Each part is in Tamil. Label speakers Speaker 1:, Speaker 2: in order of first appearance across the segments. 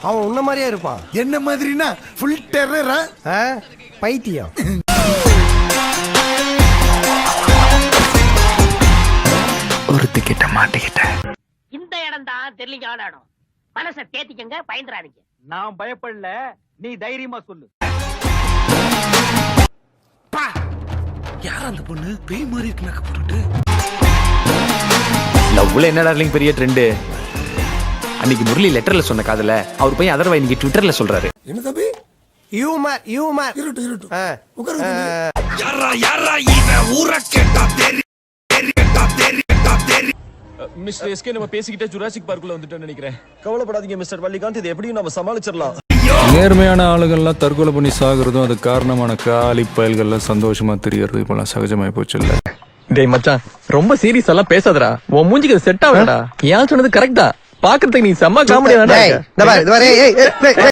Speaker 1: அவன் உன்ன மாதிரியே இருப்பான்.
Speaker 2: என்ன மாதிரினா ஃபுல் டெரரா?
Speaker 1: பைத்தியம்.
Speaker 3: ஒருத்தி கிட்ட மாட்டிக்கிட்டேன்.
Speaker 4: இந்த இடம் தான் தெரியலீங்க இடம். மனசை தேத்திக்கங்க, பயந்துறாதீங்க.
Speaker 5: நான் பயப்படல, நீ தைரியமா சொல்லு.
Speaker 2: யார் அந்த பொண்ணு? பேய் மாதிரி இருக்கு மேக்கப் போட்டுட்டு.
Speaker 3: லவ்ல என்ன டார்லிங் பெரிய ட்ரெண்ட். அன்னைக்கு முரளி லெட்டர்ல சொன்ன காதல அவர் பையன் அதர்வா இன்னைக்கு ட்விட்டர்ல சொல்றாரு.
Speaker 2: என்ன தம்பி?
Speaker 1: யூமர்.
Speaker 2: இருட்டு. உட்காருங்க.
Speaker 6: யாரா இவன் ஊரை கேட்டா தெரி.
Speaker 7: மிஸ்டர் எஸ்கே நம்ம பேசிக்கிட்டே ஜுராசிக் பார்க்குள்ள வந்துட்டோம்னு நினைக்கிறேன்.
Speaker 8: கவலைப்படாதீங்க மிஸ்டர் வள்ளிகாந்த், இது எப்படியும் நம்ம சமாளிச்சிடலாம்.
Speaker 9: நேர்மையான ஆளுகள்லாம் தற்கொலை பண்ணி சாகுறதும் அது காரணமான காலி பயல்கள்லாம் சந்தோஷமா தெரியறது இப்பெல்லாம் சகஜமாயி போச்சு இல்ல.
Speaker 5: டேய் மச்சான், ரொம்ப சீரியஸ் எல்லாம் பேசாதடா. உன் மூஞ்சிக்கு செட் ஆகடா. ஏன் சொன்னது கரெக்ட்டா? பாக்குறதுக்கு நீ செம்ம காமெடியா தான்டா இருக்க.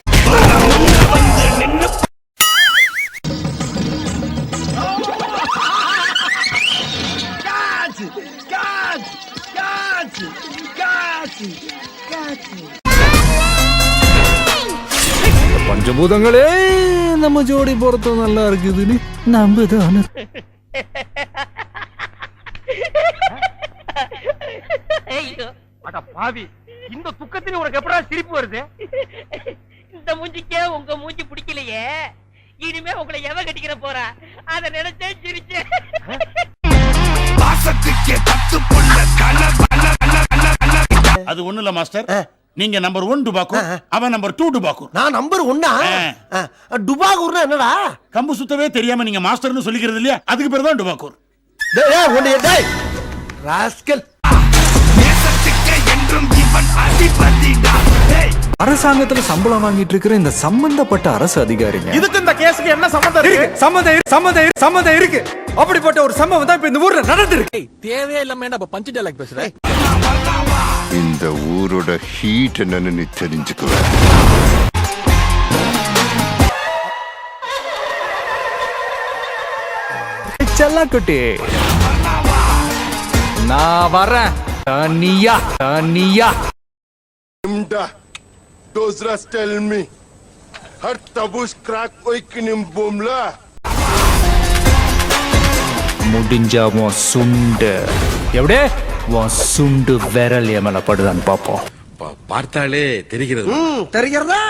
Speaker 9: பஞ்சபூதங்களே நம்ம ஜோடி பொறுத்த நல்லா இருக்குதுன்னு நம்புதான.
Speaker 5: அட பாவி, இந்த துக்கத்துல உனக்கு எப்படா சிரிப்பு வருது?
Speaker 4: இந்த மூஞ்சிக்கே உங்க மூஞ்சி பிடிக்கலையே, இனிமே உங்களை எவ கட்டிக்கிற போறா அத நினைச்சே சிரிச்சேன்.
Speaker 6: பாசத்துக்கே தத்து புள்ள கல. அது ஒண்ணு இல்ல மாஸ்டர், நீங்க நம்பர் 1 டுபாக்கூர், அவன் நம்பர் 2 டுபாக்கூர்.
Speaker 1: நான் நம்பர் 1. டுபாகூர்னா என்னடா?
Speaker 6: கம்பு சுத்தவே தெரியாம நீங்க மாஸ்டர்னு சொல்லிக்கிறது இல்லையா, அதுக்கு பேர் தான் டுபாக்கூர்.
Speaker 1: ராஸ்கல்.
Speaker 6: என்றும் இவன் அதிபதிடா.
Speaker 9: அரசாங்கத்துல சம்பளம் வாங்கிட்டு இருக்கிற இந்த சம்பந்தப்பட்ட அரசு அதிகாரிங்க,
Speaker 5: இதுக்கு இந்த கேஸுக்கு என்ன சம்பந்தம் இருக்கு?
Speaker 9: சம்மதம் இருக்கு. அப்படிப்பட்ட ஒரு சம்பவம் தான் இப்ப இந்த ஊர்ல நடந்திருக்கு.
Speaker 7: தேவையே இல்லாம என்ன பஞ்சு டைலாக் பேசுற?
Speaker 10: இந்த ஊரோட ஹீட் என்னன்னு நீ தெரிஞ்சுக்குவேன்.
Speaker 9: செல்லக்குட்டி நான் வரேன். தனியா
Speaker 10: Dozras tell me. Har tabush crack oikinim bomla.
Speaker 9: முடிஞ்சா உன் சுண்டு எப்படியே உன் சுண்டு விரல் எமல படுதான்னு பாப்போம்.
Speaker 8: பார்த்தாலே தெரிகிறது.
Speaker 1: தெரிகிறதா?